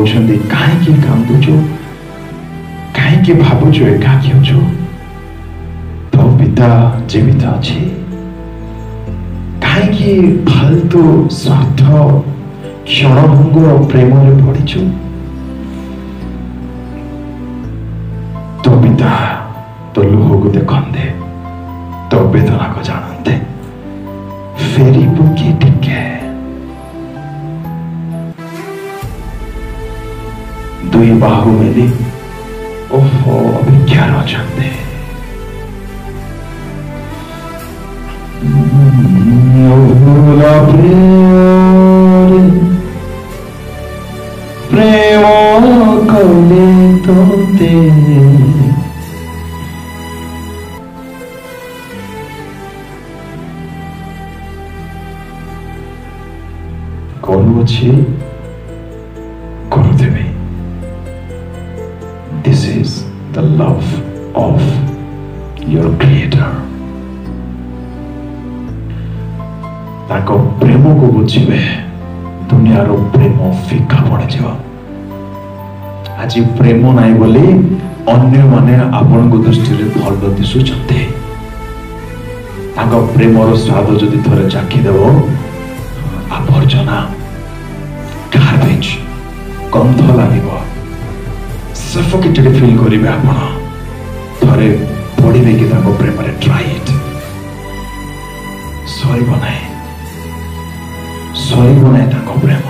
कहते कहीं कांदुचु कहीं भावुचु एकाकी अछु तो पिता जीवित अच्छी कहीं फालतू स्वार्थ क्षणभंगुर प्रेम पड़ीचु तो पिता तो लुह को देखते तो वेदना को जानते फेरी बुकी टिके दुई बाहु मिली ओहो अभिज्ञान अछंते प्रेम कले तोते कौन अच्छी करुदेवी This is the love of your Creator. ताको प्रेम को बुझे दुनिया रो प्रेम फिका पड़ जाओ आज प्रेम नाई बोली अन्य माने आपण को दृष्टि रे भल दिसुचते ताको प्रेम रो स्वाद जदि थोड़े चाखी देबो आवर्जना गार्बेज गंध लागिबो सफोकेटेड फील करिवे आपण थरे पड़िबे कि ताको प्रेम रे ट्राई इट सॉरी बनाए ताको प्रेम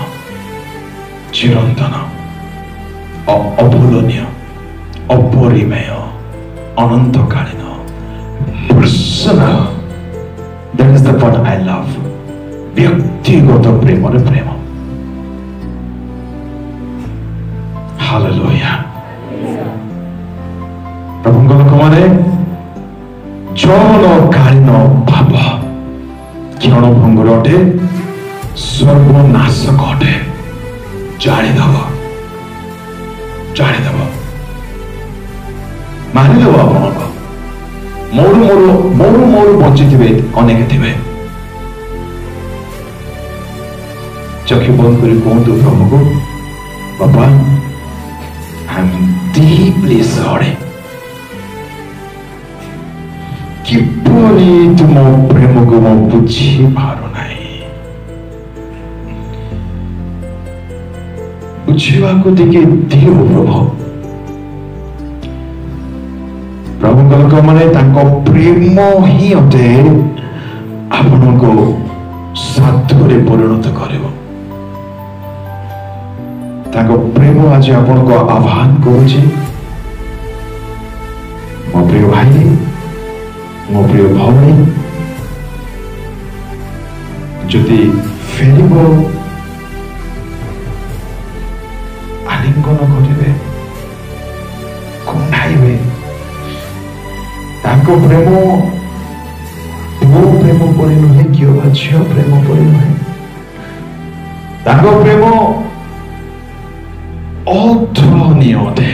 चिरंतन अभूलनीय अपरिमेय अनंतकालीन personal that is the what I love व्यक्तिगत प्रेम रे प्रेम हालेलुया प्रभु लोक माने जौनकालीन भाव क्षण भंगुर अटे सर्वनाशक अटे जाणीदेव मानिदेव आपण मोरू बंची थे अनेक थे चक्षु बंद कर कहतु प्रभु को बाबा आई एम डीपली सॉरी किपरि तुम प्रेम को मो बुझी पारो नहीं बुझीवा को दिखे दियो प्रभु लोक माने तांको प्रेम ही अटे आपण को साधुरे परिणत करिवो तांको प्रेम आज आपण को आह्वान करूची मो प्रिय भाई मो प्रिय भौणी जदि फेरिब आलिंगन करिवे कुंडाइबे तांको प्रेम पुओ प्रेम परि नुहे किओ बा झियो प्रेम परि नुहे तांको प्रेम अतुलनीय अटे